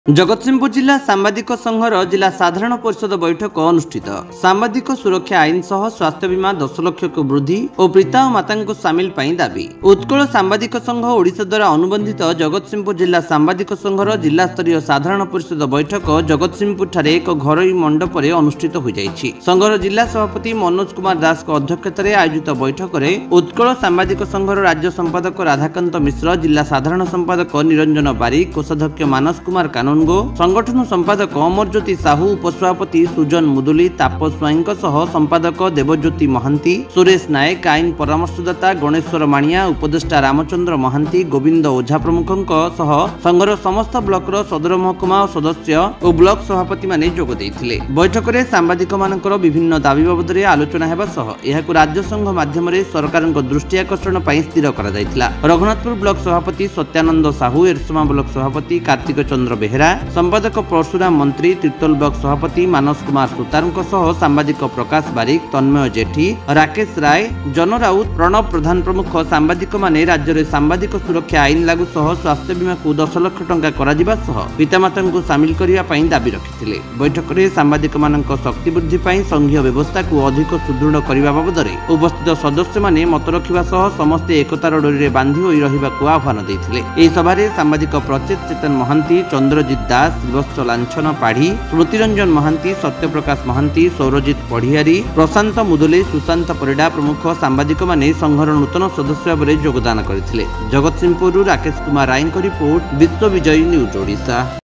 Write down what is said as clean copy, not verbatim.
जगतसिंहपुर जिला सांबादिक संघर जिला साधारण परिषद बैठक अनुष्ठित। सांबादिक सुरक्षा आईन सह स्वास्थ्य बीमा 10 लाख को वृद्धि और पिता और माता को सामिल पाई दाबी। उत्कल सांबादिक संघ ओडिशा द्वारा अनुबंधित जगतसिंहपुर जिला सांबादिक संघर जिला स्तरीय साधारण परिषद बैठक जगतसिंहपुर ठारे एक घरोई मंडप अनुष्ठित हो जाइछि। संघर जिला सभापति मनोज कुमार दास अध्यक्षतार आयोजित बैठक में उत्कल सांबादिक संघर राज्य संपादक राधाकांत मिश्र, जिला साधारण संपादक निरंजन बारिक, कोषाध्यक्ष मानस कुमार कानून, संगठन संपादक अमरज्योति साहू, उपसभापति सुजन मुदुली, तापस स्वाईं संपादक देवज्योति महांती, सुरेश नायक, आईन परामर्शदाता गणेश्वर माणिया, उपदेष्टा रामचंद्र महांती, गोविंद ओझा प्रमुखों सह संघर समस्त ब्लॉकर सदर महकुमा और सदस्य और ब्लॉक सभापति माने जोग देइथिले। बैठक में सांबादिक मानकर विभिन्न दाबी बाबद आलोचना हेबा सह एहाकु राज्य संघ माध्यम सरकार दृष्टि आकर्षण पर स्थिर करा जायतिला। रघुनाथपुर ब्लॉक सभापति सत्यानंद साहू, एरसमा ब्लॉक सभापति कार्तिक चंद्र बेहेरा, संपादक परशुराम मंत्री, तीर्तोल ब्लॉक सभापति मानस कुमार सुतारଙ୍କ सह सांबादिक प्रकाश बारिक, तन्मय जेठी, राकेश राय, जन राउत, प्रणव प्रधान प्रमुख सांबादिक माने राज्य में सांबादिक सुरक्षा आईन लागू सह स्वास्थ्य बीमा को 10 लाख टंका कराजिबा सह पितामाता को सामिल करिया पई दाबी रखिथिले। बैठक में सांबादिक मानक शक्ति वृद्धि पई संघीय व्यवस्था को अधिक सुदृढ़ करबा बाबद उपस्थित सदस्य माने मत रखिबा सह समस्त एकतार डोरी बांधी होई रहिबाकू आह्वान देइथिले। एही सभारे सांबादिक प्रचेत चेतन महांती, चंद्रजित दास, श्रीवत्स लांछन पाढ़ी, स्मृतिरंजन महांती, सत्यप्रकाश महांती, सौरजित पढ़ियारी, प्रशांत मुदुले, सुशांत परिडा प्रमुख सांबादिक माने संघर नूतन सदस्य भाव योगदान करथिले। जगतसिंहपुर राकेश कुमार राय रिपोर्ट, विश्व विजयी न्यूज ओडिशा।